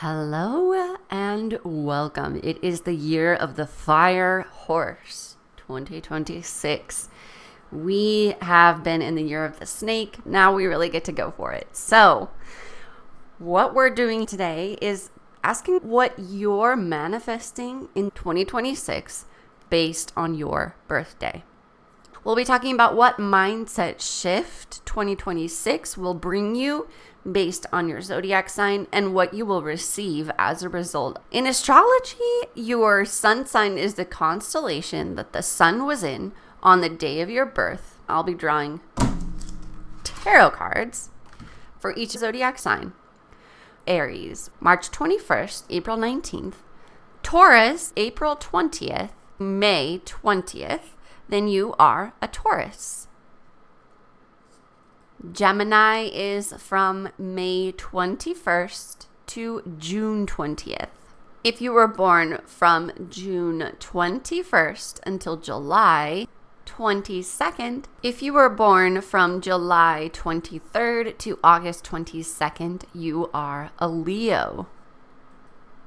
Hello and welcome. It is the year of the fire horse, 2026. We have been in the year of the snake. Now we really get to go for it. So what we're doing today is asking what you're manifesting in 2026 based on your birthday. We'll be talking about what mindset shift 2026 will bring you based on your zodiac sign and what you will receive as a result. In astrology, your sun sign is the constellation that the sun was in on the day of your birth. I'll be drawing tarot cards for each zodiac sign. Aries, March 21st, April 19th. Taurus, April 20th, May 20th. Then you are a Taurus. Gemini is from May 21st to June 20th. If you were born from June 21st until July 22nd, if you were born from July 23rd to August 22nd, you are a Leo.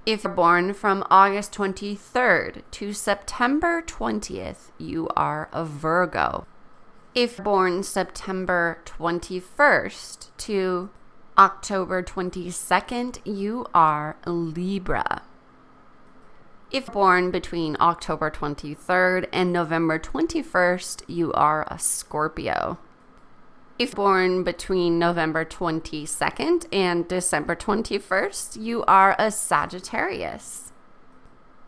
If you're born from August 23rd to September 20th, you are a Virgo. If you're born September 21st to October 22nd, you are a Libra. If you're born between October 23rd and November 21st, you are a Scorpio. If born between November 22nd and December 21st, you are a Sagittarius.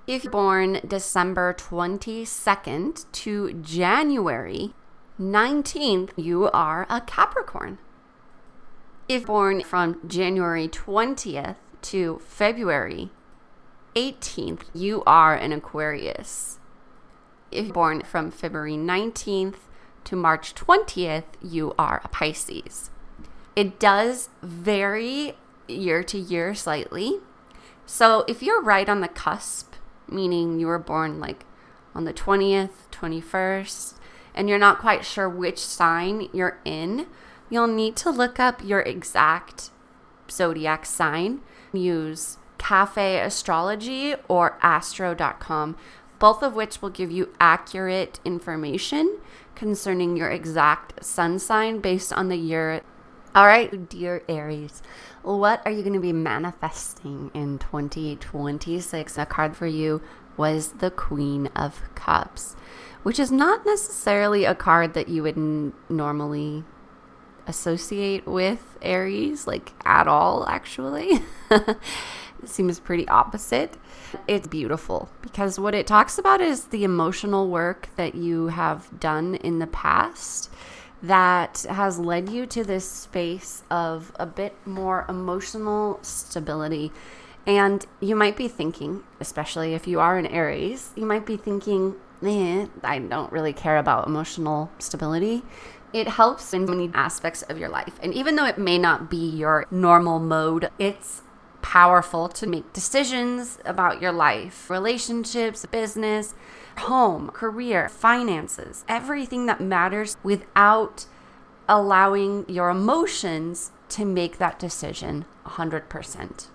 If born December 22nd to January 19th, you are a Capricorn. If born from January 20th to February 18th, you are an Aquarius. If born from February 19th to March 20th, you are a Pisces. It does vary year to year slightly. So if you're right on the cusp, meaning you were born like on the 20th, 21st, and you're not quite sure which sign you're in, you'll need to look up your exact zodiac sign. Use Cafe Astrology or Astro.com, both of which will give you accurate information concerning your exact sun sign based on the year. All right, dear Aries, what are you going to be manifesting in 2026? A card for you was the Queen of Cups, which is not necessarily a card that you would normally associate with Aries, like at all, actually. It seems pretty opposite. It's beautiful because what it talks about is the emotional work that you have done in the past that has led you to this space of a bit more emotional stability. And you might be thinking, especially if you are an Aries, you might be thinking, I don't really care about emotional stability. It helps in many aspects of your life. And even though it may not be your normal mode, it's powerful to make decisions about your life, relationships, business, home, career, finances, everything that matters without allowing your emotions to make that decision 100%.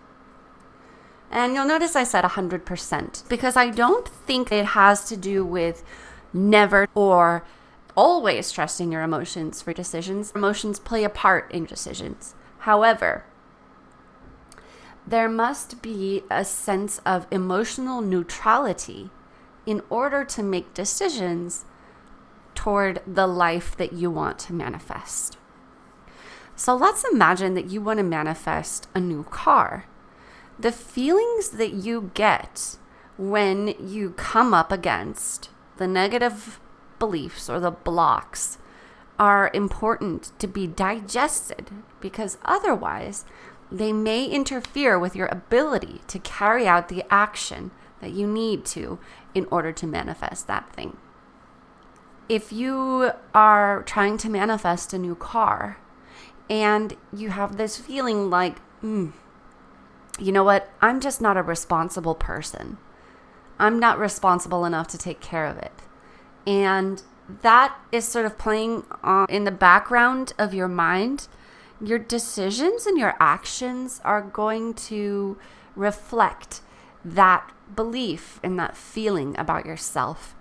And you'll notice I said 100% because I don't think it has to do with never or always trusting your emotions for decisions. Emotions play a part in decisions. However, there must be a sense of emotional neutrality in order to make decisions toward the life that you want to manifest. So let's imagine that you want to manifest a new car. The feelings that you get when you come up against the negative beliefs or the blocks are important to be digested because otherwise they may interfere with your ability to carry out the action that you need to in order to manifest that thing. If you are trying to manifest a new car and you have this feeling like, you know what, I'm just not a responsible person. I'm not responsible enough to take care of it. And that is sort of playing in the background of your mind. Your decisions and your actions are going to reflect that belief and that feeling about yourself.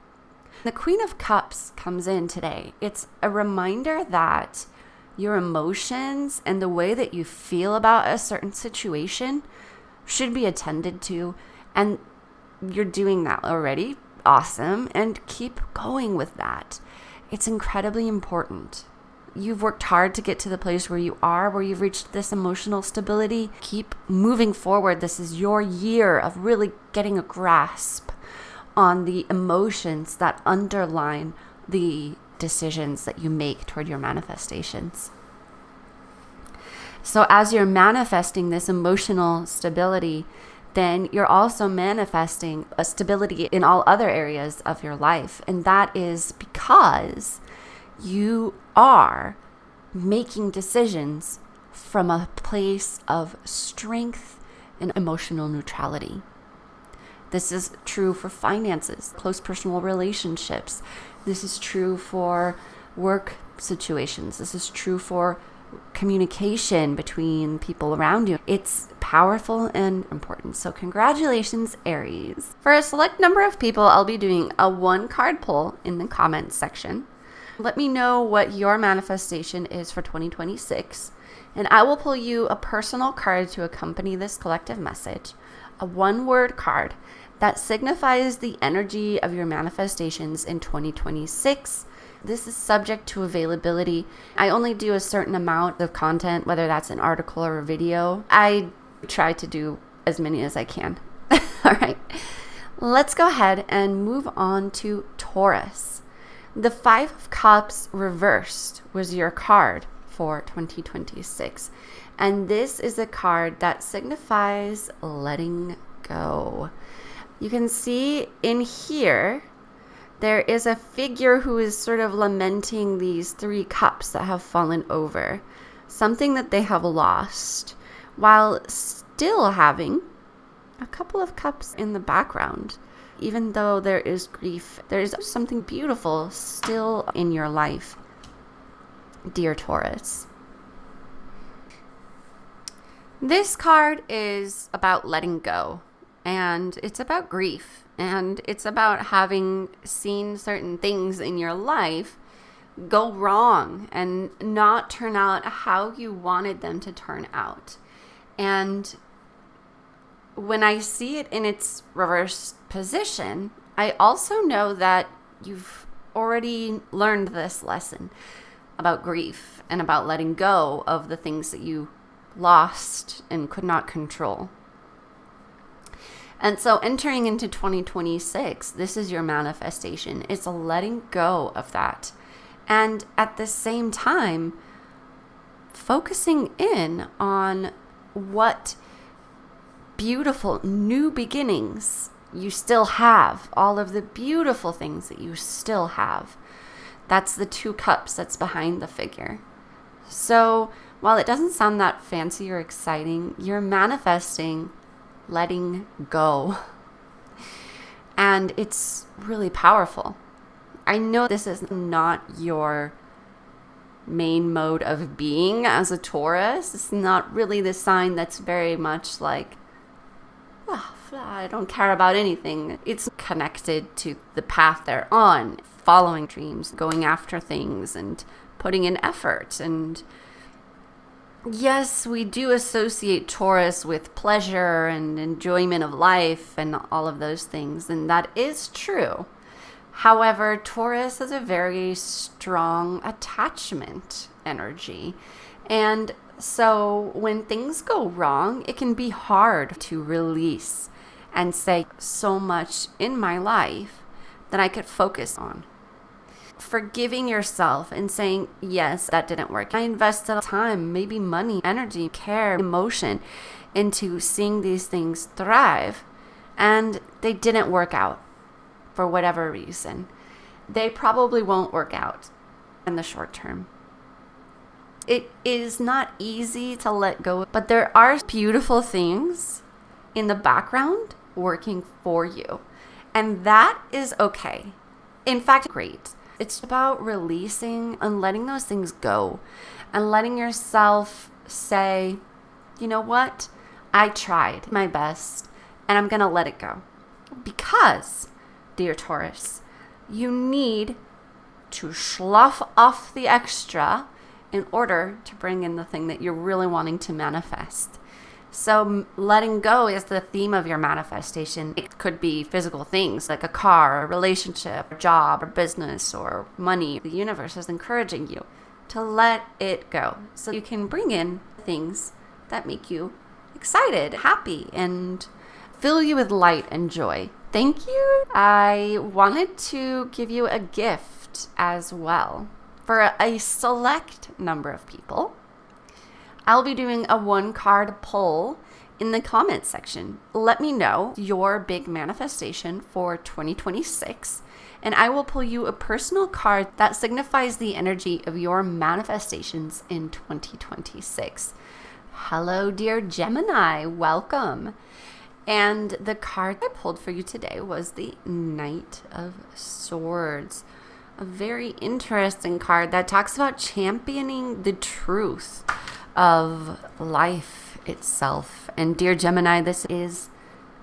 The Queen of Cups comes in today. It's a reminder that your emotions and the way that you feel about a certain situation should be attended to. And you're doing that already. Awesome. And keep going with that. It's incredibly important. You've worked hard to get to the place where you are, where you've reached this emotional stability. Keep moving forward. This is your year of really getting a grasp on the emotions that underline the decisions that you make toward your manifestations. So as you're manifesting this emotional stability, then you're also manifesting a stability in all other areas of your life. And that is because you are making decisions from a place of strength and emotional neutrality. This is true for finances, close personal relationships. This is true for work situations. This is true for communication between people around you. It's powerful and important. So congratulations, Aries. For a select number of people, I'll be doing a 1-card pull in the comments section. Let me know what your manifestation is for 2026, and I will pull you a personal card to accompany this collective message, a 1-word card that signifies the energy of your manifestations in 2026. This is subject to availability. I only do a certain amount of content, whether that's an article or a video. I try to do as many as I can. All right, let's go ahead and move on to Taurus. The 5 of Cups reversed was your card for 2026. And this is a card that signifies letting go. You can see in here, there is a figure who is sort of lamenting these 3 cups that have fallen over, something that they have lost, while still having a couple of cups in the background. Even though there is grief, there is something beautiful still in your life, dear Taurus. This card is about letting go, and it's about grief, and it's about having seen certain things in your life go wrong and not turn out how you wanted them to turn out. And when I see it in its reverse position, I also know that you've already learned this lesson about grief and about letting go of the things that you lost and could not control. And so entering into 2026, this is your manifestation. It's a letting go of that. And at the same time, focusing in on what beautiful new beginnings you still have, all of the beautiful things that you still have. That's the 2 cups that's behind the figure. So while it doesn't sound that fancy or exciting, you're manifesting letting go. And it's really powerful. I know this is not your main mode of being as a Taurus. It's not really the sign that's very much like, I don't care about anything. It's connected to the path they're on, following dreams, going after things, and putting in effort. And yes, we do associate Taurus with pleasure and enjoyment of life and all of those things, and that is true. However, Taurus has a very strong attachment energy. And so when things go wrong, it can be hard to release and say so much in my life that I could focus on. Forgiving yourself and saying, yes, that didn't work. I invested time, maybe money, energy, care, emotion into seeing these things thrive, and they didn't work out for whatever reason. They probably won't work out in the short term. It is not easy to let go, but there are beautiful things in the background working for you. And that is okay. In fact, great. It's about releasing and letting those things go and letting yourself say, you know what? I tried my best and I'm going to let it go. Because, dear Taurus, you need to slough off the extra in order to bring in the thing that you're really wanting to manifest. So letting go is the theme of your manifestation. It could be physical things like a car, a relationship, a job, or business, or money. The universe is encouraging you to let it go so you can bring in things that make you excited, happy, and fill you with light and joy. Thank you. I wanted to give you a gift as well. For a select number of people, I'll be doing a 1-card poll in the comments section. Let me know your big manifestation for 2026, and I will pull you a personal card that signifies the energy of your manifestations in 2026. Hello, dear Gemini. Welcome. And the card I pulled for you today was the Knight of Swords. A very interesting card that talks about championing the truth of life itself. And dear Gemini, this is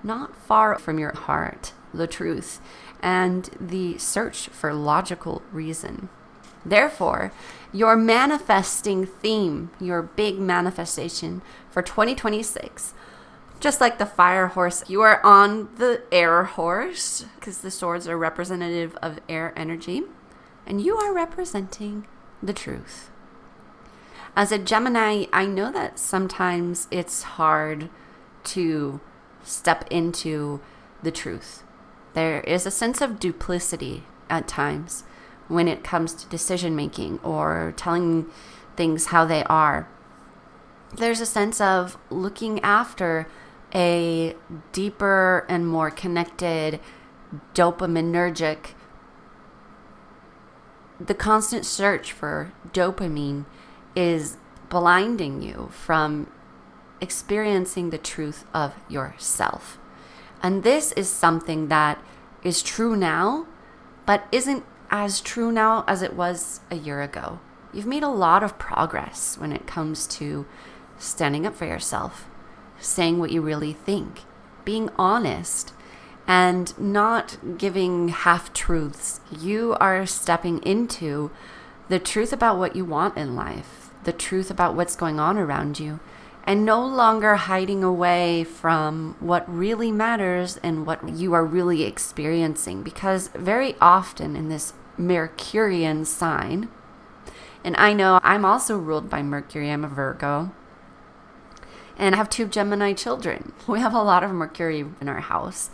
not far from your heart, the truth, and the search for logical reason. Therefore, your manifesting theme, your big manifestation for 2026, just like the fire horse, you are on the air horse because the swords are representative of air energy. And you are representing the truth. As a Gemini, I know that sometimes it's hard to step into the truth. There is a sense of duplicity at times when it comes to decision making or telling things how they are. There's a sense of looking after a deeper and more connected, dopaminergic. The constant search for dopamine is blinding you from experiencing the truth of yourself. And this is something that is true now, but isn't as true now as it was a year ago. You've made a lot of progress when it comes to standing up for yourself, saying what you really think, being honest, and not giving half-truths. You are stepping into the truth about what you want in life, the truth about what's going on around you, and no longer hiding away from what really matters and what you are really experiencing. Because very often in this Mercurian sign, and I know I'm also ruled by Mercury, I'm a Virgo, and I have 2 Gemini children. We have a lot of Mercury in our house.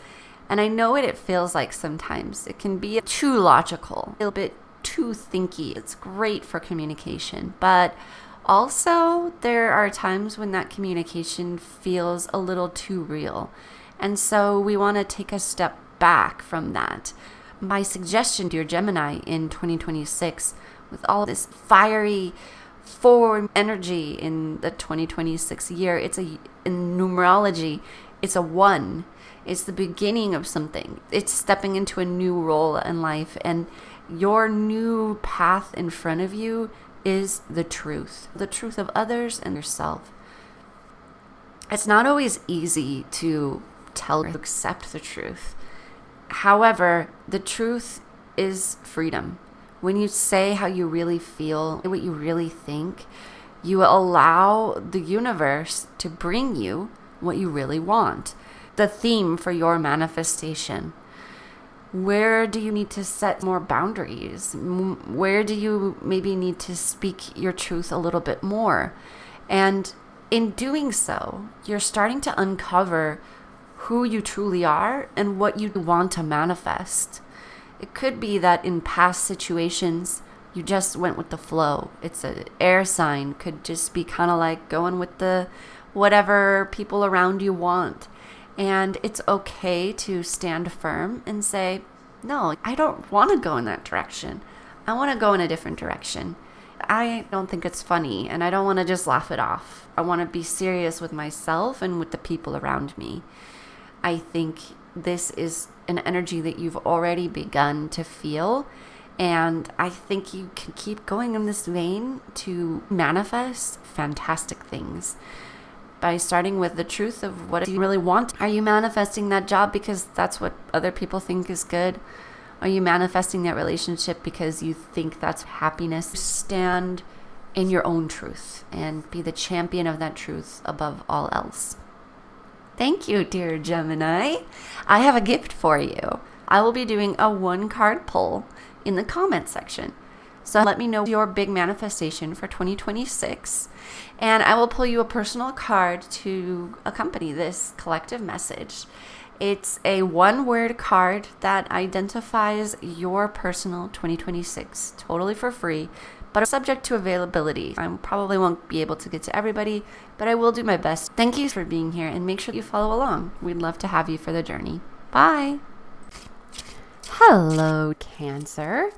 And I know what it feels like sometimes. It can be too logical, a little bit too thinky. It's great for communication. But also, there are times when that communication feels a little too real. And so we want to take a step back from that. My suggestion, dear Gemini, in 2026, with all this fiery forward energy in the 2026 year, in numerology, it's a 1. It's the beginning of something. It's stepping into a new role in life. And your new path in front of you is the truth of others and yourself. It's not always easy to tell or accept the truth. However, the truth is freedom. When you say how you really feel, what you really think, you allow the universe to bring you what you really want. The theme for your manifestation. Where do you need to set more boundaries? Where do you maybe need to speak your truth a little bit more? And in doing so, you're starting to uncover who you truly are and what you want to manifest. It could be that in past situations, you just went with the flow. It's an air sign, could just be kind of like going with the whatever people around you want. And it's okay to stand firm and say, no, I don't want to go in that direction. I want to go in a different direction. I don't think it's funny, and I don't want to just laugh it off. I want to be serious with myself and with the people around me. I think this is an energy that you've already begun to feel, And I think you can keep going in this vein to manifest fantastic things by starting with the truth of what you really want. Are you manifesting that job because that's what other people think is good? Are you manifesting that relationship because you think that's happiness? Stand in your own truth and be the champion of that truth above all else. Thank you, dear Gemini. I have a gift for you. I will be doing a 1-card pull in the comment section. So let me know your big manifestation for 2026, and I will pull you a personal card to accompany this collective message. It's a 1-word card that identifies your personal 2026 totally for free, but subject to availability. I probably won't be able to get to everybody, but I will do my best. Thank you for being here, and make sure you follow along. We'd love to have you for the journey. Bye. Hello, Cancer.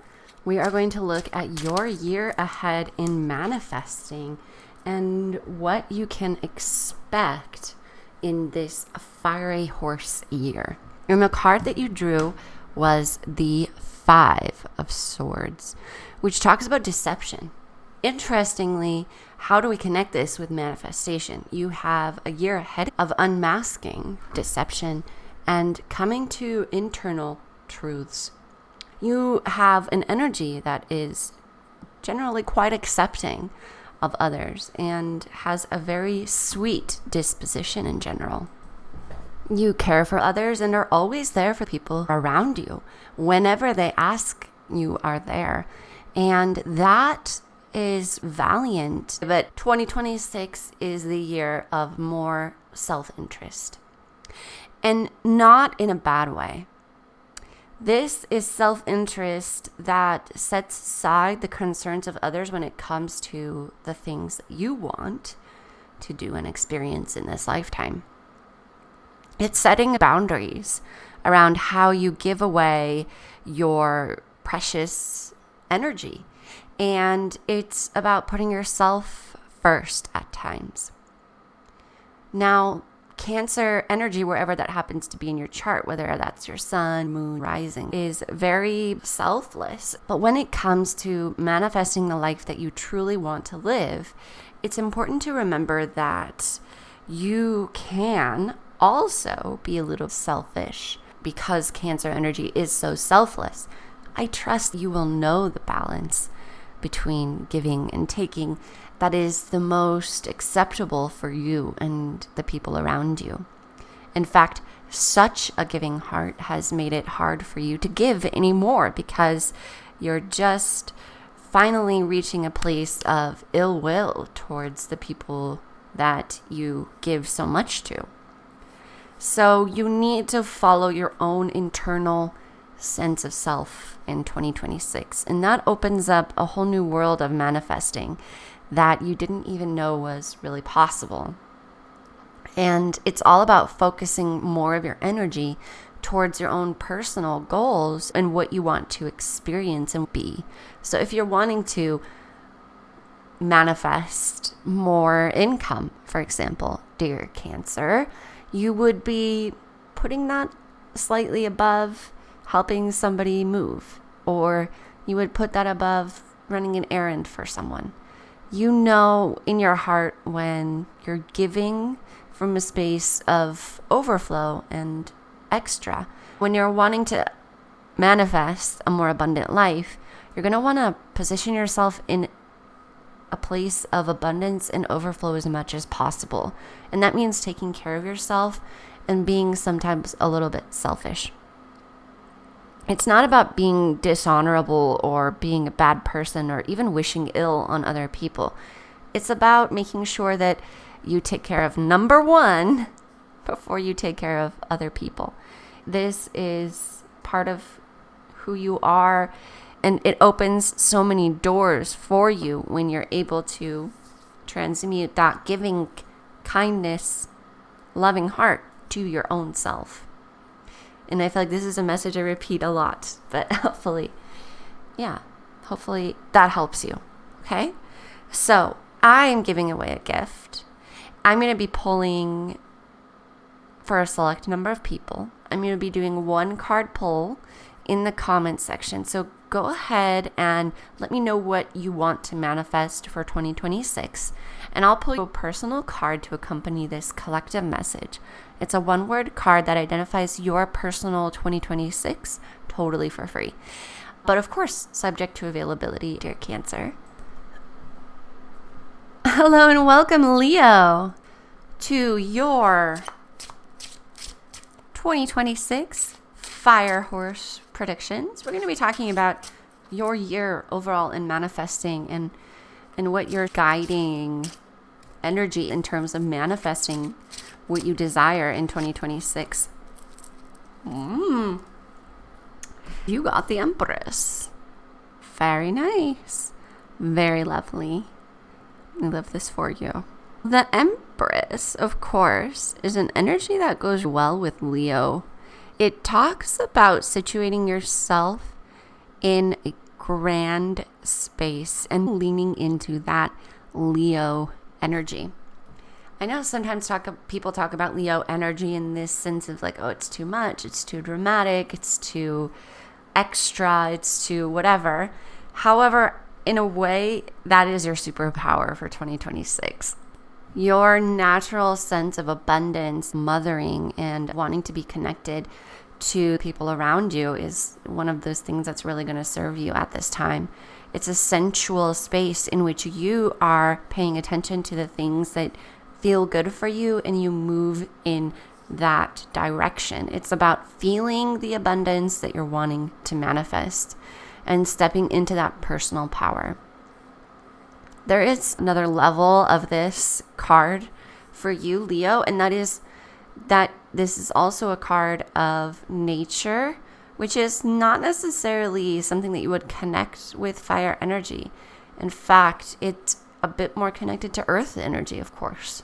We are going to look at your year ahead in manifesting and what you can expect in this fiery horse year. And the card that you drew was the 5 of Swords, which talks about deception. Interestingly, how do we connect this with manifestation? You have a year ahead of unmasking deception and coming to internal truths. You have an energy that is generally quite accepting of others and has a very sweet disposition in general. You care for others and are always there for people around you. Whenever they ask, you are there. And that is valiant. But 2026 is the year of more self-interest. And not in a bad way. This is self-interest that sets aside the concerns of others when it comes to the things that you want to do and experience in this lifetime. It's setting boundaries around how you give away your precious energy. And it's about putting yourself first at times. Now, Cancer energy, wherever that happens to be in your chart, whether that's your sun, moon, rising, is very selfless. But when it comes to manifesting the life that you truly want to live, it's important to remember that you can also be a little selfish because Cancer energy is so selfless. I trust you will know the balance between giving and taking that is the most acceptable for you and the people around you. In fact, such a giving heart has made it hard for you to give anymore because you're just finally reaching a place of ill will towards the people that you give so much to. So you need to follow your own internal sense of self in 2026. And that opens up a whole new world of manifesting that you didn't even know was really possible. And it's all about focusing more of your energy towards your own personal goals and what you want to experience and be. So if you're wanting to manifest more income, for example, dear Cancer, you would be putting that slightly above helping somebody move, or you would put that above running an errand for someone. You know in your heart when you're giving from a space of overflow and extra. When you're wanting to manifest a more abundant life, you're going to want to position yourself in a place of abundance and overflow as much as possible. And that means taking care of yourself and being sometimes a little bit selfish. It's not about being dishonorable or being a bad person or even wishing ill on other people. It's about making sure that you take care of number one before you take care of other people. This is part of who you are, and it opens so many doors for you when you're able to transmute that giving, kindness, loving heart to your own self. And I feel like this is a message I repeat a lot, but hopefully that helps you. Okay? So I am giving away a gift. I'm going to be pulling for a select number of people. I'm going to be doing 1 card pull in the comments section. So go ahead and let me know what you want to manifest for 2026. And I'll pull you a personal card to accompany this collective message. It's a one-word card that identifies your personal 2026 totally for free. But of course, subject to availability, dear Cancer. Hello and welcome, Leo, to your 2026 Fire Horse predictions. We're going to be talking about your year overall in manifesting and what your guiding energy in terms of manifesting what you desire in 2026. You got the Empress. Very nice. Very lovely. I love this for you. The Empress, of course, is an energy that goes well with Leo. It talks about situating yourself in a grand space and leaning into that Leo energy. I know sometimes people talk about Leo energy in this sense of like, oh, it's too much, it's too dramatic, it's too extra, it's too whatever. However, in a way, that is your superpower for 2026. Your natural sense of abundance, mothering, and wanting to be connected to people around you is one of those things that's really going to serve you at this time. It's a sensual space in which you are paying attention to the things that feel good for you and you move in that direction. It's about feeling the abundance that you're wanting to manifest and stepping into that personal power. There is another level of this card for you, Leo, and that is that this is also a card of nature, which is not necessarily something that you would connect with fire energy. In fact, it's a bit more connected to earth energy, of course.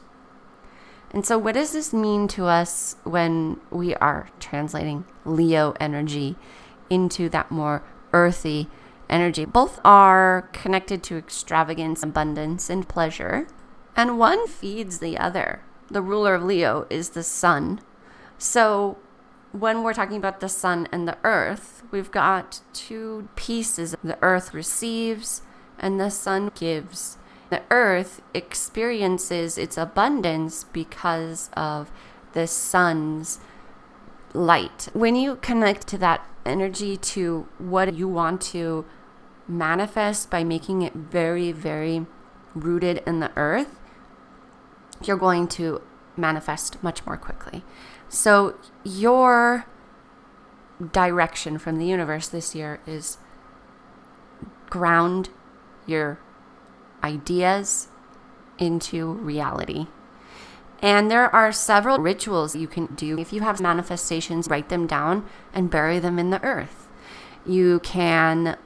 And so what does this mean to us when we are translating Leo energy into that more earthy energy? Both are connected to extravagance, abundance, and pleasure, and one feeds the other. The ruler of Leo is the sun. So when we're talking about the sun and the earth, we've got two pieces. The earth receives and the sun gives. The earth experiences its abundance because of the sun's light. When you connect to that energy, to what you want to manifest by making it very, very rooted in the earth, you're going to manifest much more quickly. So your direction from the universe this year is ground your ideas into reality. And there are several rituals you can do. If you have manifestations, write them down and bury them in the earth. You can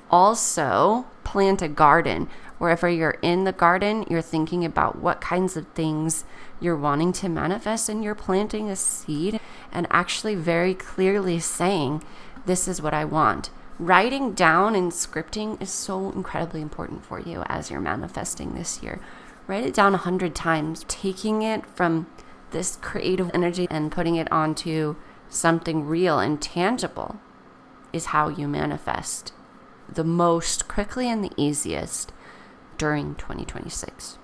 also plant a garden. Wherever you're in the garden, you're thinking about what kinds of things you're wanting to manifest, and you're planting a seed and actually very clearly saying, this is what I want. Writing down and scripting is so incredibly important for you as you're manifesting this year. Write it down 100 times. Taking it from this creative energy and putting it onto something real and tangible is how you manifest the most quickly and the easiest during 2026.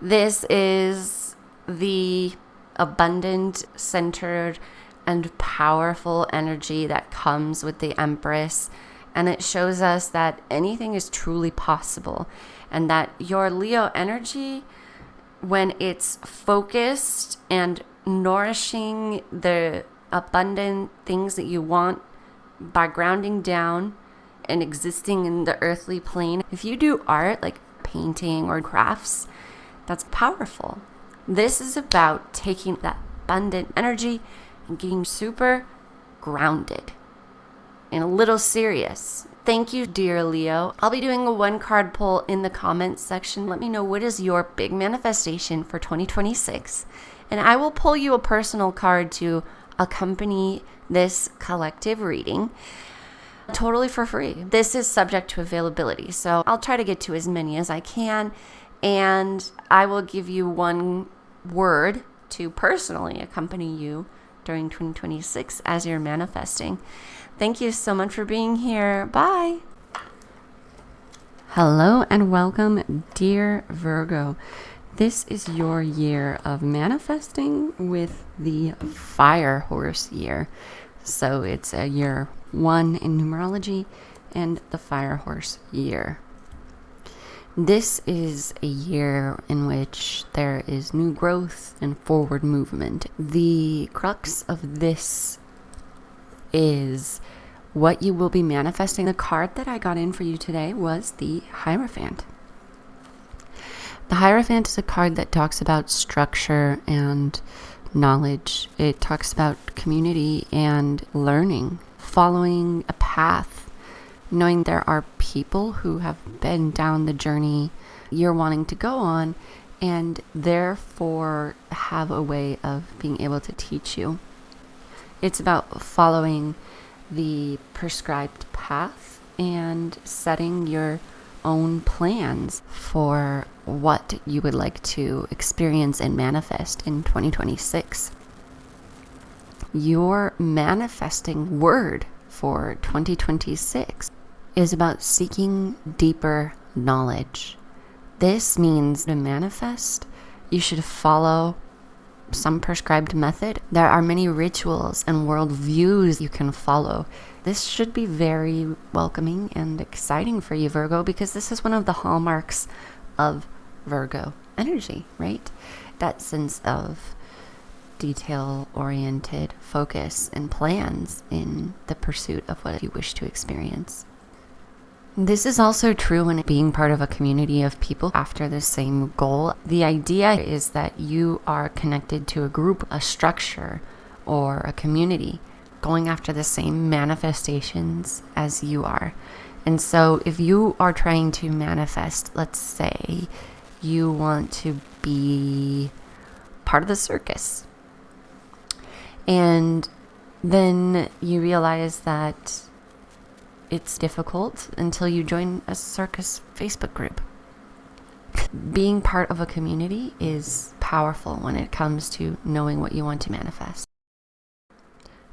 This is the abundant, centered, and powerful energy that comes with the Empress. And it shows us that anything is truly possible, and that your Leo energy, when it's focused and nourishing the abundant things that you want by grounding down and existing in the earthly plane. If you do art like painting or crafts, that's powerful. This is about taking that abundant energy and getting super grounded and a little serious. Thank you, dear Leo. I'll be doing a 1-card pull in the comments section. Let me know what is your big manifestation for 2026. And I will pull you a personal card to accompany this collective reading totally for free. This is subject to availability, so I'll try to get to as many as I can. And I will give you one word to personally accompany you during 2026 as you're manifesting. Thank you so much for being here. Bye. Hello and welcome, dear Virgo. This is your year of manifesting with the fire horse year. So it's a year 1 in numerology and the fire horse year. This is a year in which there is new growth and forward movement. The crux of this is what you will be manifesting. The card that I got in for you today was the Hierophant. The Hierophant is a card that talks about structure and knowledge. It talks about community and learning, following a path, knowing there are people who have been down the journey you're wanting to go on and therefore have a way of being able to teach you. It's about following the prescribed path and setting your own plans for what you would like to experience and manifest in 2026. Your manifesting word for 2026 is about seeking deeper knowledge. This means to manifest, you should follow some prescribed method. There are many rituals and worldviews you can follow. This should be very welcoming and exciting for you, Virgo, because this is one of the hallmarks of Virgo energy, right? That sense of detail-oriented focus and plans in the pursuit of what you wish to experience. This is also true when being part of a community of people after the same goal. The idea is that you are connected to a group, a structure, or a community going after the same manifestations as you are. And so if you are trying to manifest, let's say you want to be part of the circus, and then you realize that it's difficult until you join a circus Facebook group. Being part of a community is powerful when it comes to knowing what you want to manifest.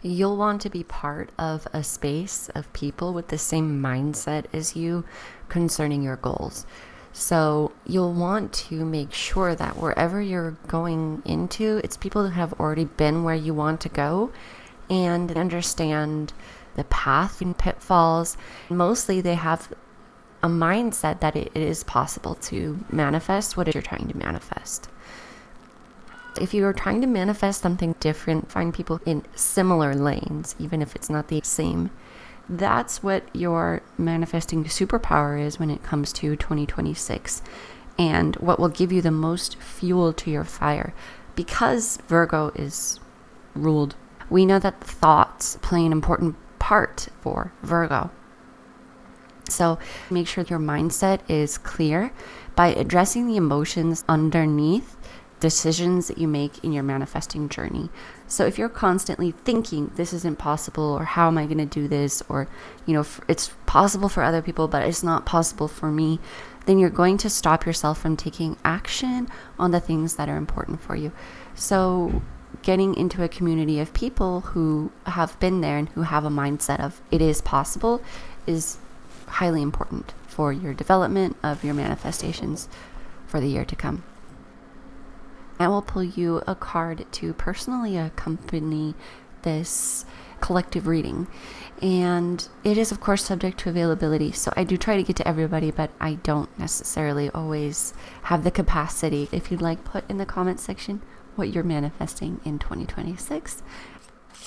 You'll want to be part of a space of people with the same mindset as you concerning your goals. So you'll want to make sure that wherever you're going into, it's people who have already been where you want to go and understand the path and pitfalls. Mostly they have a mindset that it is possible to manifest what you're trying to manifest. If you are trying to manifest something different, find people in similar lanes, even if it's not the same. That's what your manifesting superpower is when it comes to 2026, and what will give you the most fuel to your fire. Because Virgo is ruled, we know that thoughts play an important part for Virgo. So make sure your mindset is clear by addressing the emotions underneath decisions that you make in your manifesting journey. So if you're constantly thinking this is impossible, or how am I going to do this, or it's possible for other people but it's not possible for me, then you're going to stop yourself from taking action on the things that are important for you. So getting into a community of people who have been there and who have a mindset of it is possible is highly important for your development of your manifestations for the year to come. I will pull you a card to personally accompany this collective reading. And it is, of course, subject to availability. So I do try to get to everybody, but I don't necessarily always have the capacity. If you'd like, put in the comment section what you're manifesting in 2026.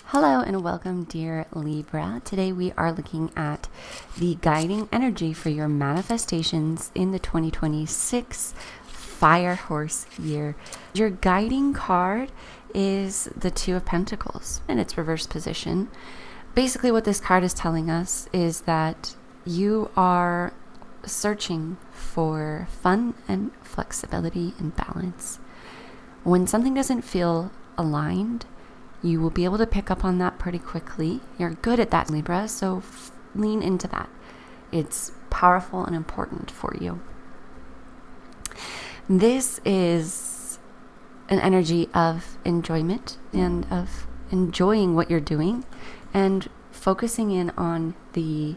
Hello and welcome, dear Libra. Today we are looking at the guiding energy for your manifestations in the 2026 Fire Horse year. Your guiding card is the Two of Pentacles in its reverse position. Basically what this card is telling us is that you are searching for fun and flexibility and balance. When something doesn't feel aligned, you will be able to pick up on that pretty quickly. You're good at that, Libra, so lean into that. It's powerful and important for you. This is an energy of enjoyment and of enjoying what you're doing and focusing in on the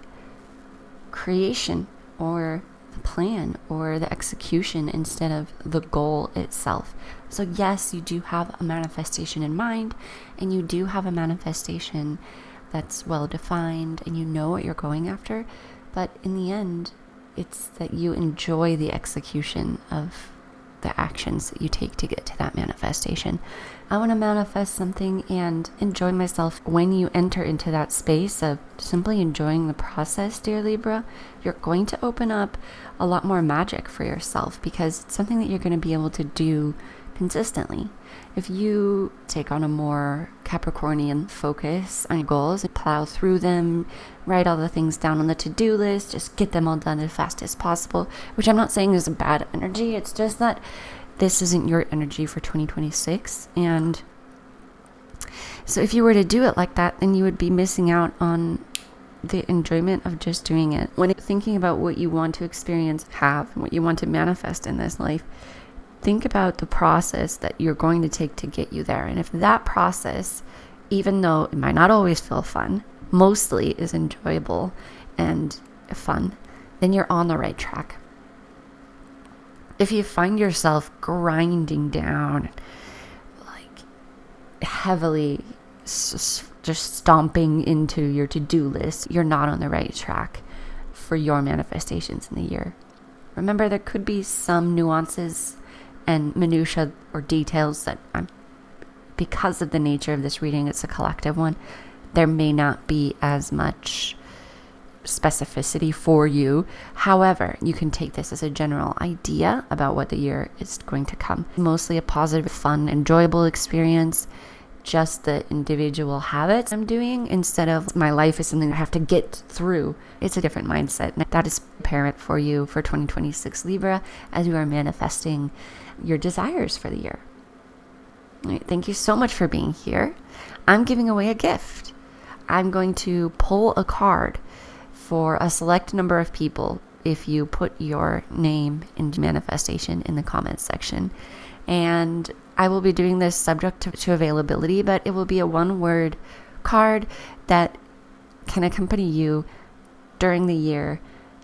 creation or the plan or the execution instead of the goal itself. So yes, you do have a manifestation in mind, and you do have a manifestation that's well defined, and you know what you're going after, but in the end, it's that you enjoy the execution of the actions that you take to get to that manifestation. I want to manifest something and enjoy myself. When you enter into that space of simply enjoying the process, dear Libra, you're going to open up a lot more magic for yourself, because it's something that you're going to be able to do consistently. If you take on a more Capricornian focus on your goals and plow through them, write all the things down on the to-do list, just get them all done as fast as possible, which I'm not saying is a bad energy. It's just that this isn't your energy for 2026. And so if you were to do it like that, then you would be missing out on the enjoyment of just doing it. When you're thinking about what you want to experience, have, and what you want to manifest in this life, think about the process that you're going to take to get you there. And if that process, even though it might not always feel fun, mostly is enjoyable and fun, then you're on the right track. If you find yourself grinding down, like heavily just stomping into your to-do list, you're not on the right track for your manifestations in the year. Remember, there could be some nuances and minutia or details that because of the nature of this reading, it's a collective one, there may not be as much specificity for you. However, you can take this as a general idea about what the year is going to come. Mostly a positive, fun, enjoyable experience. Just the individual habits I'm doing instead of my life is something I have to get through. It's a different mindset. And that is apparent for you for 2026 Libra as you are manifesting your desires for the year. All right, thank you so much for being here. I'm giving away a gift. I'm going to pull a card for a select number of people if you put your name into manifestation in the comments section. And I will be doing this subject to availability, but it will be a one-word card that can accompany you during the year,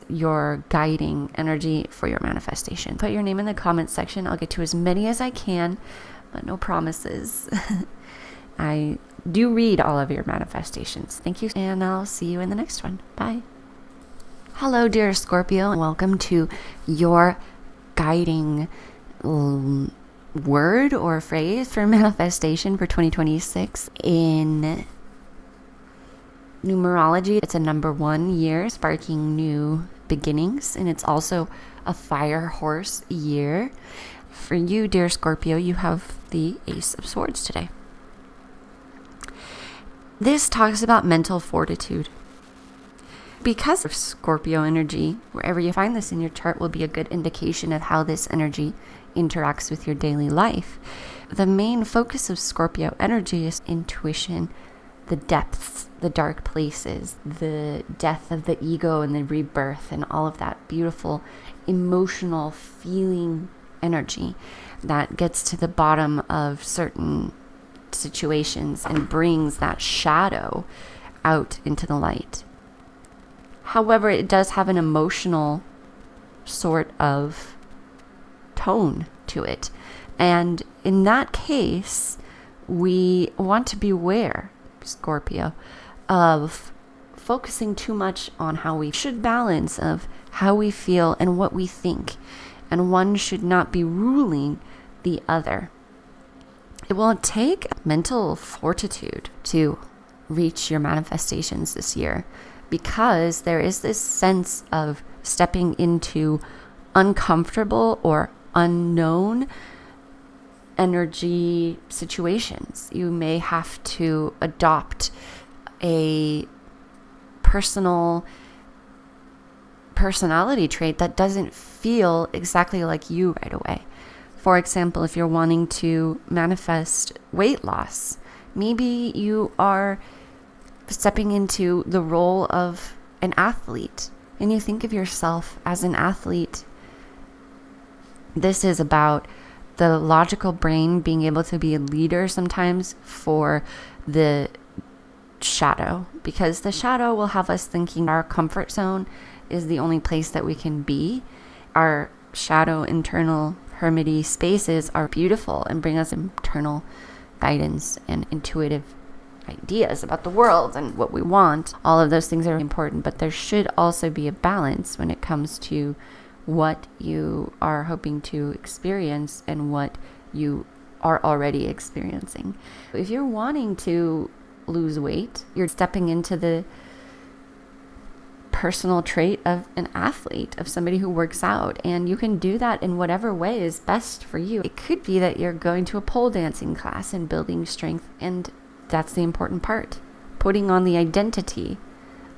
your guiding energy for your manifestation. Put your name in the comments section. I'll get to as many as I can, but no promises. I do read all of your manifestations. Thank you, and I'll see you in the next one. Bye. Hello, dear Scorpio, and welcome to your guiding word or phrase for manifestation for 2026. In numerology, it's a number 1 year, sparking new beginnings, and it's also a fire horse year. For you, dear Scorpio, you have the Ace of Swords today. This talks about mental fortitude. Because of Scorpio energy, wherever you find this in your chart will be a good indication of how this energy interacts with your daily life. The main focus of Scorpio energy is intuition, the depths, the dark places, the death of the ego and the rebirth, and all of that beautiful emotional feeling energy that gets to the bottom of certain situations and brings that shadow out into the light. However, it does have an emotional sort of tone to it. And in that case, we want to beware, Scorpio, of focusing too much on how we should balance of how we feel and what we think. And one should not be ruling the other. It will take mental fortitude to reach your manifestations this year, because there is this sense of stepping into uncomfortable or unknown energy situations. You may have to adopt a personality trait that doesn't feel exactly like you right away. For example, if you're wanting to manifest weight loss, maybe you are stepping into the role of an athlete and you think of yourself as an athlete. This is about the logical brain being able to be a leader sometimes for the shadow, because the shadow will have us thinking our comfort zone is the only place that we can be. Our shadow internal hermity spaces are beautiful and bring us internal guidance and intuitive ideas about the world and what we want. All of those things are important, but there should also be a balance when it comes to what you are hoping to experience and what you are already experiencing. If you're wanting to lose weight, you're stepping into the personal trait of an athlete, of somebody who works out, and you can do that in whatever way is best for you. It could be that you're going to a pole dancing class and building strength, and that's the important part, putting on the identity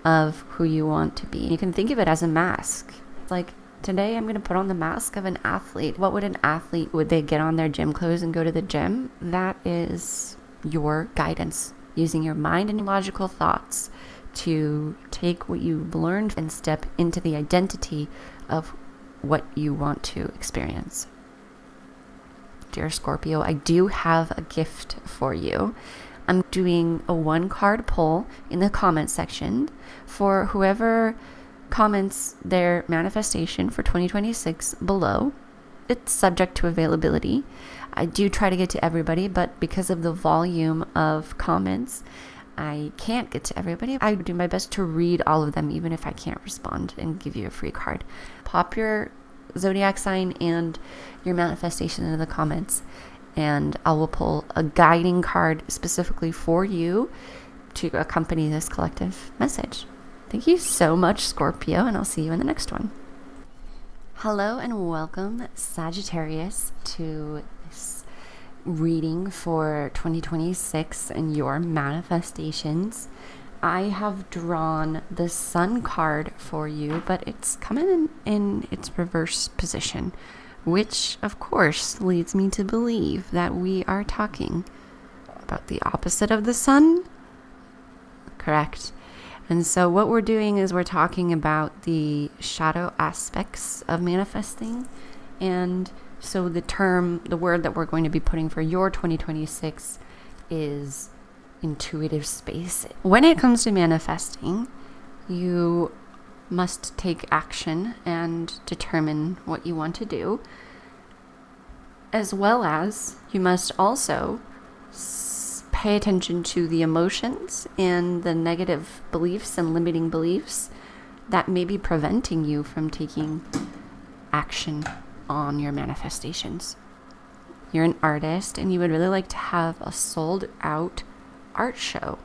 of who you want to be. You can think of it as a mask. Like, today I'm going to put on the mask of an athlete. What would an athlete, would they get on their gym clothes and go to the gym? That is your guidance, using your mind and logical thoughts to take what you've learned and step into the identity of what you want to experience. Dear Scorpio, I do have a gift for you. I'm doing a 1-card poll in the comment section for whoever comments their manifestation for 2026 below. It's subject to availability. I do try to get to everybody, but because of the volume of comments, I can't get to everybody. I do my best to read all of them, even if I can't respond, and give you a free card. Pop your zodiac sign and your manifestation into the comments, and I will pull a guiding card specifically for you to accompany this collective message. Thank you so much, Scorpio, and I'll see you in the next one. Hello and welcome, Sagittarius, to this reading for 2026 and your manifestations. I have drawn the Sun card for you, but it's coming in its reverse position, which of course leads me to believe that we are talking about the opposite of the Sun. Correct. And so what we're doing is we're talking about the shadow aspects of manifesting. And so the word that we're going to be putting for your 2026 is intuitive space. When it comes to manifesting, you must take action and determine what you want to do, as well as you must also pay attention to the emotions and the negative beliefs and limiting beliefs that may be preventing you from taking action on your manifestations. You're an artist and you would really like to have a sold out art show.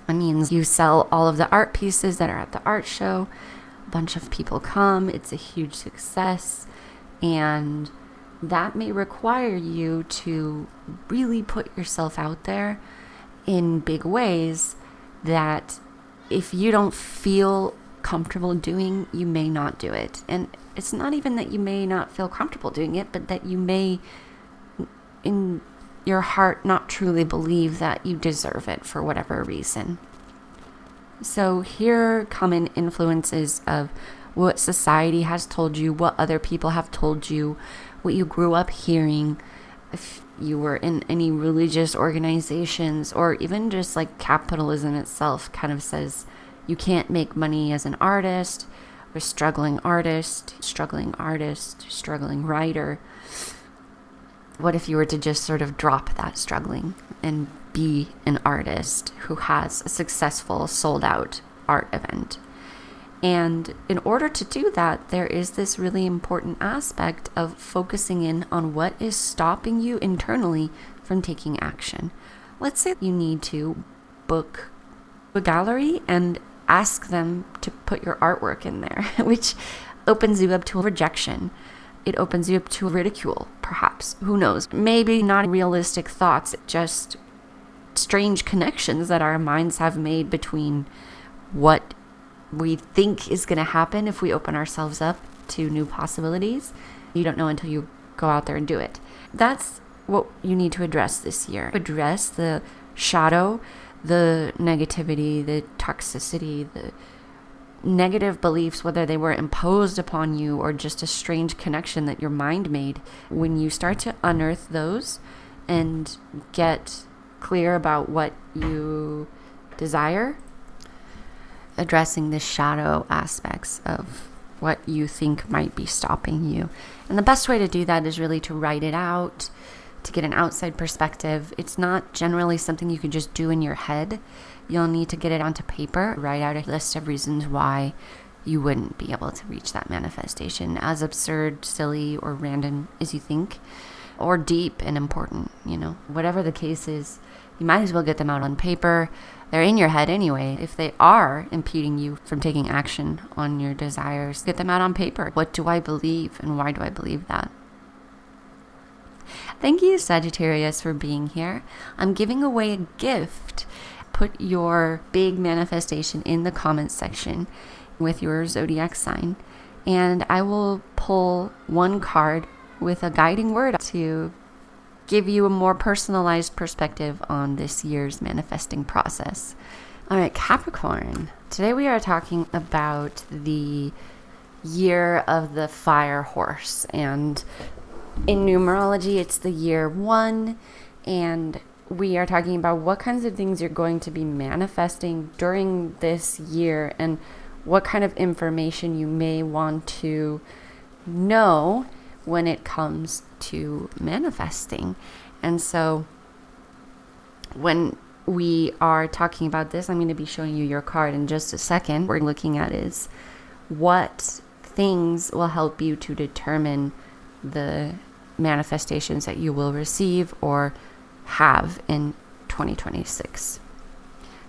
That means you sell all of the art pieces that are at the art show. A bunch of people come. It's a huge success. And that may require you to really put yourself out there in big ways that if you don't feel comfortable doing, you may not do it. And it's not even that you may not feel comfortable doing it, but that you may in your heart not truly believe that you deserve it for whatever reason. So here come in influences of what society has told you, what other people have told you, what you grew up hearing, if you were in any religious organizations, or even just like capitalism itself kind of says you can't make money as an artist, or struggling artist, struggling writer. What if you were to just sort of drop that struggling and be an artist who has a successful sold out art event? And in order to do that, there is this really important aspect of focusing in on what is stopping you internally from taking action. Let's say you need to book a gallery and ask them to put your artwork in there, which opens you up to rejection. It opens you up to ridicule, perhaps. Who knows? Maybe not realistic thoughts, just strange connections that our minds have made between what we think is going to happen if we open ourselves up to new possibilities. You don't know until you go out there and do it. That's what you need to address this year. Address the shadow, the negativity, the toxicity, the negative beliefs, whether they were imposed upon you or just a strange connection that your mind made, when you start to unearth those and get clear about what you desire, addressing the shadow aspects of what you think might be stopping you. And the best way to do that is really to write it out, to get an outside perspective. It's not generally something you can just do in your head. You'll need to get it onto paper, write out a list of reasons why you wouldn't be able to reach that manifestation, as absurd, silly, or random as you think, or deep and important, whatever the case is. You might as well get them out on paper. They're in your head anyway. If they are impeding you from taking action on your desires, get them out on paper. What do I believe, and why do I believe that? Thank you, Sagittarius, for being here. I'm giving away a gift. Put your big manifestation in the comments section with your zodiac sign, and I will pull one card with a guiding word to give you a more personalized perspective on this year's manifesting process. All right, Capricorn. Today we are talking about the year of the fire horse, and in numerology it's the year 1, and we are talking about what kinds of things you're going to be manifesting during this year and what kind of information you may want to know when it comes to manifesting. And so when we are talking about this, I'm going to be showing you your card in just a second. What we're looking at is what things will help you to determine the manifestations that you will receive or have in 2026.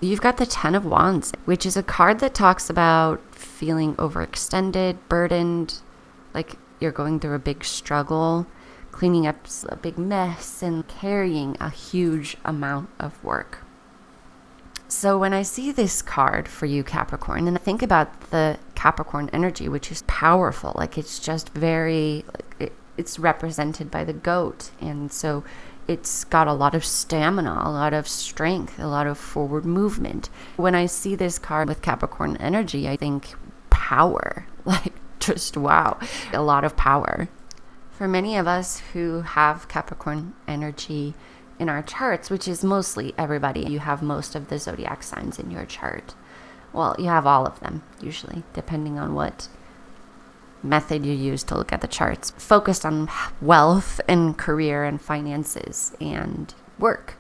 You've got the 10 of Wands, which is a card that talks about feeling overextended, burdened, like you're going through a big struggle, cleaning up a big mess, and carrying a huge amount of work. So when I see this card for you, Capricorn, and I think about the Capricorn energy, which is powerful, like it's just very, it's represented by the goat. And so it's got a lot of stamina, a lot of strength, a lot of forward movement. When I see this card with Capricorn energy, I think power, like just wow, a lot of power. For many of us who have Capricorn energy in our charts, which is mostly everybody, you have most of the zodiac signs in your chart. Well, you have all of them, usually, depending on what method you use to look at the charts, focused on wealth and career and finances and work.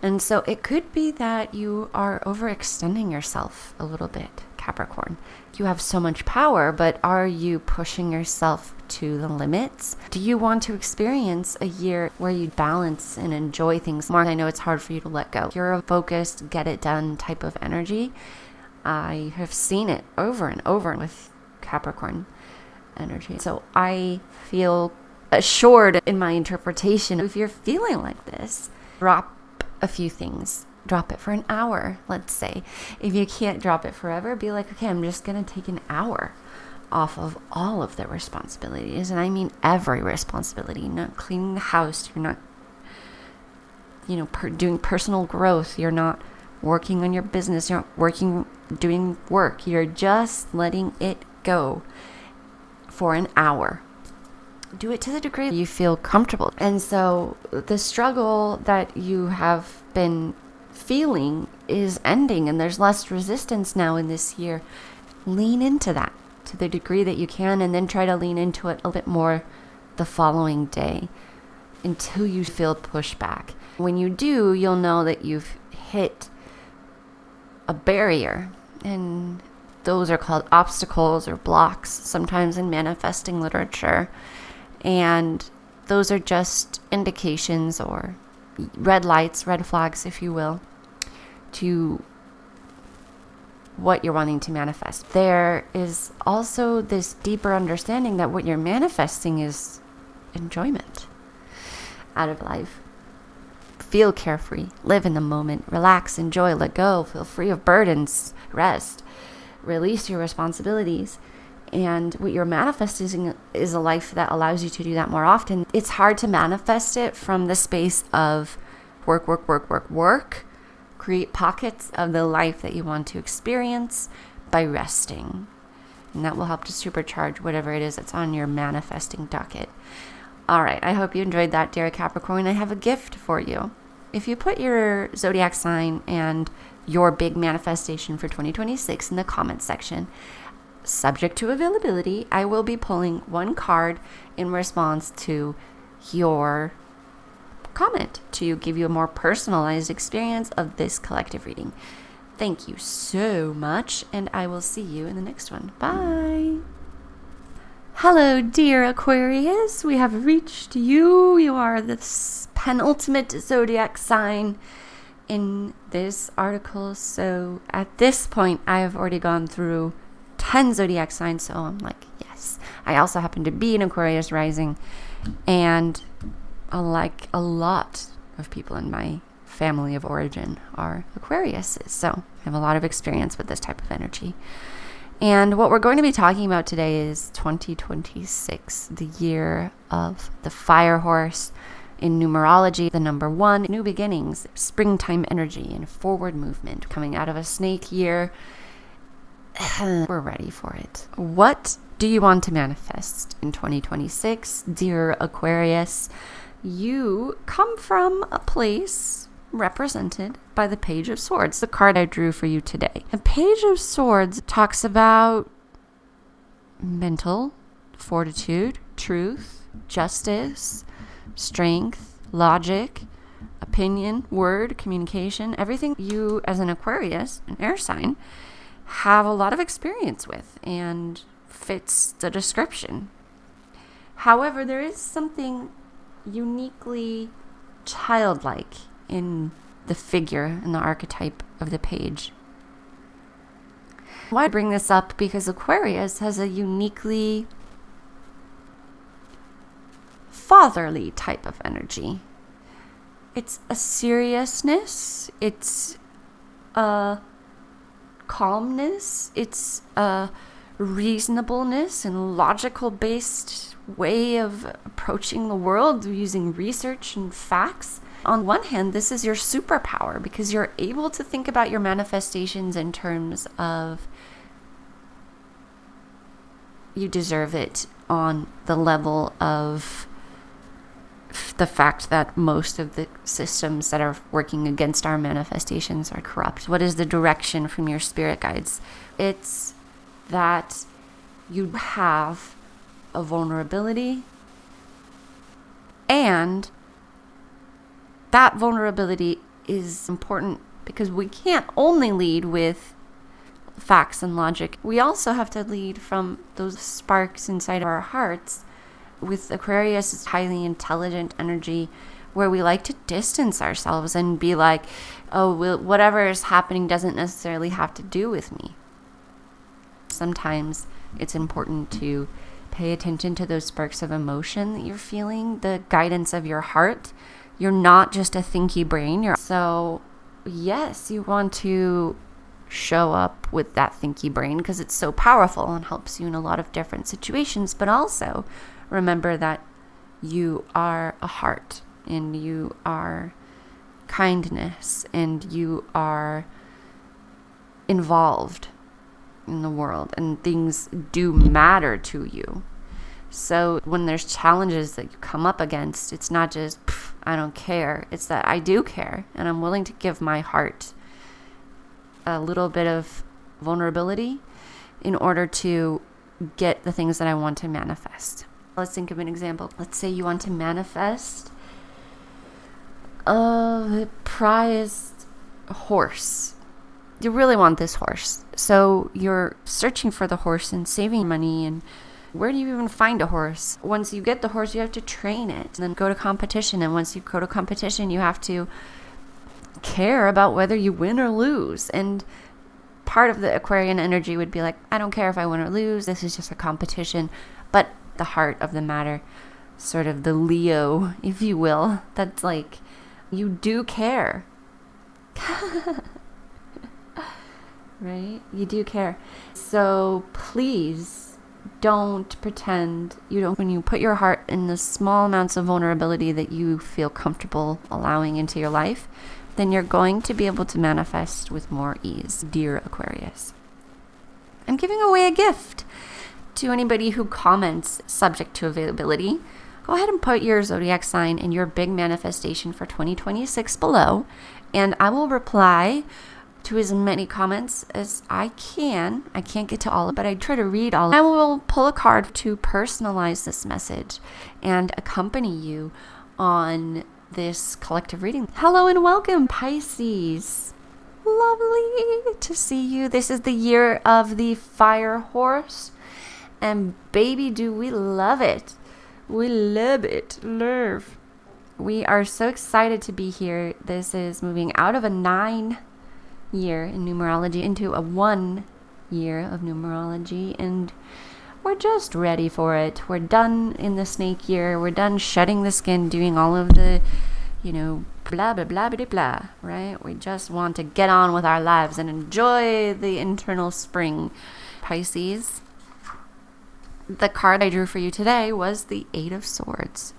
And so it could be that you are overextending yourself a little bit, Capricorn. You have so much power, but are you pushing yourself to the limits? Do you want to experience a year where you balance and enjoy things more? I know it's hard for you to let go. You're a focused, get it done type of energy. I have seen it over and over with Capricorn energy. So I feel assured in my interpretation. If you're feeling like this, drop a few things. Drop it for an hour, let's say. If you can't drop it forever, be like, okay, I'm just going to take an hour off of all of the responsibilities. And I mean every responsibility. You're not cleaning the house. You're not, doing personal growth. You're not working on your business. You're not doing work. You're just letting it go for an hour. Do it to the degree you feel comfortable. And so the struggle that you have been feeling is ending, and there's less resistance now in this year. Lean into that to the degree that you can, and then try to lean into it a bit more the following day until you feel pushback. When you do, you'll know that you've hit a barrier, and those are called obstacles or blocks sometimes in manifesting literature. And those are just indications or red lights, red flags, if you will, to what you're wanting to manifest. There is also this deeper understanding that what you're manifesting is enjoyment out of life. Feel carefree, live in the moment, relax, enjoy, let go, feel free of burdens, rest, release your responsibilities. And what you're manifesting is a life that allows you to do that more often. It's hard to manifest it from the space of work, create pockets of the life that you want to experience, by resting. And that will help to supercharge whatever it is that's on your manifesting docket. All right, I hope you enjoyed that, dear Capricorn. I have a gift for you. If you put your zodiac sign and your big manifestation for 2026 in the comments section, subject to availability, I will be pulling one card in response to your comment to give you a more personalized experience of this collective reading. Thank you so much, and I will see you in the next one. Bye. Hello, dear Aquarius. We have reached you. You are the penultimate zodiac sign in this article. So at this point, I have already gone through 10 zodiac signs. So I'm like, yes. I also happen to be an Aquarius rising, and like a lot of people in my family of origin are Aquariuses. So I have a lot of experience with this type of energy. And what we're going to be talking about today is 2026, the year of the fire horse. In numerology, the number 1, new beginnings, springtime energy, and forward movement coming out of a snake year. We're ready for it. What do you want to manifest in 2026, dear Aquarius? You come from a place represented by the Page of Swords, the card I drew for you today. The Page of Swords talks about mental fortitude, truth, justice, strength, logic, opinion, word, communication, everything you as an Aquarius, an air sign, have a lot of experience with and fits the description. However, there is something uniquely childlike in the figure and the archetype of the page. Why bring this up? Because Aquarius has a uniquely fatherly type of energy. It's a seriousness, it's a calmness, it's a reasonableness and logical based way of approaching the world using research and facts. On one hand, this is your superpower because you're able to think about your manifestations in terms of you deserve it on the level of the fact that most of the systems that are working against our manifestations are corrupt. What is the direction from your spirit guides? It's that you have a vulnerability, and that vulnerability is important because we can't only lead with facts and logic. We also have to lead from those sparks inside of our hearts. With Aquarius, it's highly intelligent energy where we like to distance ourselves and be like, oh, well, whatever is happening doesn't necessarily have to do with me. Sometimes it's important to pay attention to those sparks of emotion that you're feeling, the guidance of your heart. You're not just a thinky brain. So yes, you want to show up with that thinky brain because it's so powerful and helps you in a lot of different situations. But also remember that you are a heart and you are kindness and you are involved in the world and things do matter to you. So when there's challenges that you come up against, it's not just, I don't care. It's that I do care and I'm willing to give my heart a little bit of vulnerability in order to get the things that I want to manifest. Let's think of an example. Let's say you want to manifest a prized horse. You really want this horse. So you're searching for the horse and saving money. And where do you even find a horse? Once you get the horse, you have to train it and then go to competition. And once you go to competition, you have to care about whether you win or lose. And part of the Aquarian energy would be like, I don't care if I win or lose. This is just a competition. But the heart of the matter, sort of the Leo, if you will, that's like, you do care. Right? You do care. So please don't pretend you don't. When you put your heart in the small amounts of vulnerability that you feel comfortable allowing into your life, then you're going to be able to manifest with more ease, dear Aquarius. I'm giving away a gift to anybody who comments subject to availability. Go ahead and put your zodiac sign and your big manifestation for 2026 below, and I will reply to as many comments as I can. I can't get to all, but I try to read all. I will pull a card to personalize this message and accompany you on this collective reading. Hello and welcome, Pisces. Lovely to see you. This is the year of the fire horse, and baby, do we love it. We love it. Love. We are so excited to be here. This is moving out of a 9 year in numerology into a 1 year of numerology, and we're just ready for it. We're done in the snake year. We're done shedding the skin, doing all of the, blah, blah, blah, blah, blah, right? We just want to get on with our lives and enjoy the internal spring. Pisces. The card I drew for you today was the 8 of Swords.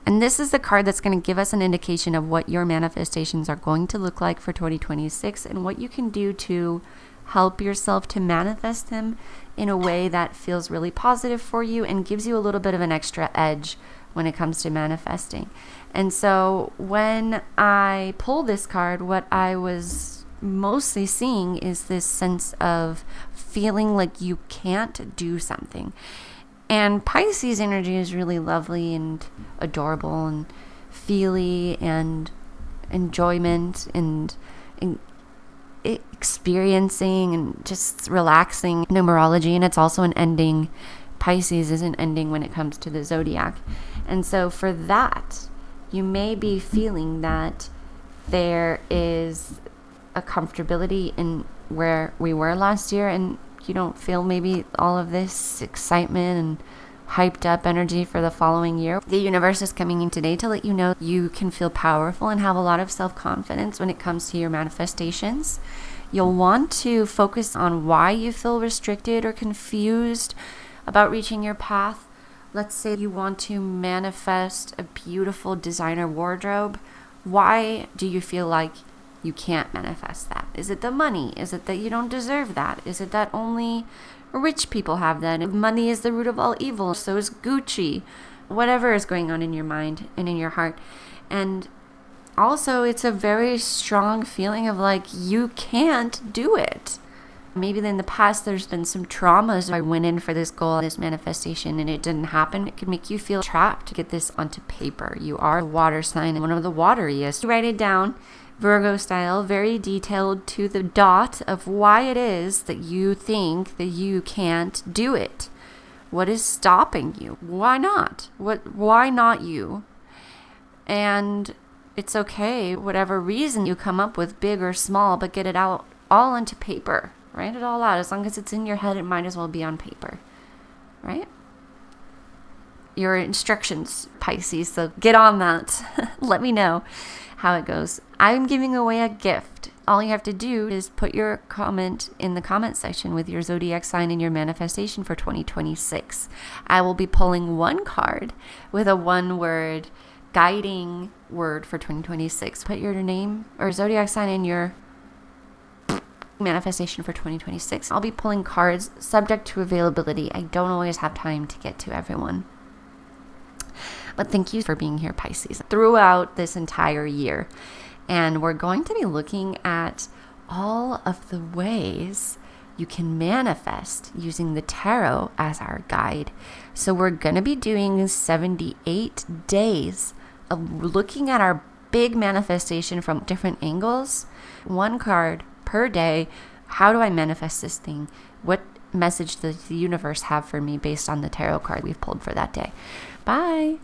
And this is the card that's going to give us an indication of what your manifestations are going to look like for 2026 and what you can do to help yourself to manifest them in a way that feels really positive for you and gives you a little bit of an extra edge when it comes to manifesting. And so when I pulled this card, what I was mostly seeing is this sense of feeling like you can't do something. And Pisces energy is really lovely and adorable and feely and enjoyment and experiencing and just relaxing numerology. And it's also an ending. Pisces is an ending when it comes to the zodiac. And so for that, you may be feeling that there is a comfortability in where we were last year, and you don't feel maybe all of this excitement and hyped up energy for the following year. The universe is coming in today to let you know you can feel powerful and have a lot of self-confidence when it comes to your manifestations. You'll want to focus on why you feel restricted or confused about reaching your path. Let's say you want to manifest a beautiful designer wardrobe. Why do you feel like you can't manifest that? Is it the money? Is it that you don't deserve that? Is it that only rich people have that? If money is the root of all evil, so is Gucci. Whatever is going on in your mind and in your heart. And also, it's a very strong feeling of like you can't do it. Maybe in the past there's been some traumas. I went in for this goal, this manifestation, and it didn't happen. It can make you feel trapped. To get this onto paper, you are a water sign, one of the wateriest. Write it down, Virgo style, very detailed to the dot of why it is that you think that you can't do it. What is stopping you? Why not? Why not you? And it's okay, whatever reason you come up with, big or small, but get it out all onto paper. Write it all out. As long as it's in your head, it might as well be on paper, right? Your instructions, Pisces, so get on that. Let me know how it goes. I'm giving away a gift. All you have to do is put your comment in the comment section with your zodiac sign and your manifestation for 2026. I will be pulling one card with a one-word guiding word for 2026. Put your name or zodiac sign in your manifestation for 2026. I'll be pulling cards subject to availability. I don't always have time to get to everyone. But thank you for being here, Pisces, throughout this entire year. And we're going to be looking at all of the ways you can manifest using the tarot as our guide. So we're going to be doing 78 days of looking at our big manifestation from different angles, one card per day. How do I manifest this thing? What message does the universe have for me based on the tarot card we've pulled for that day? Bye.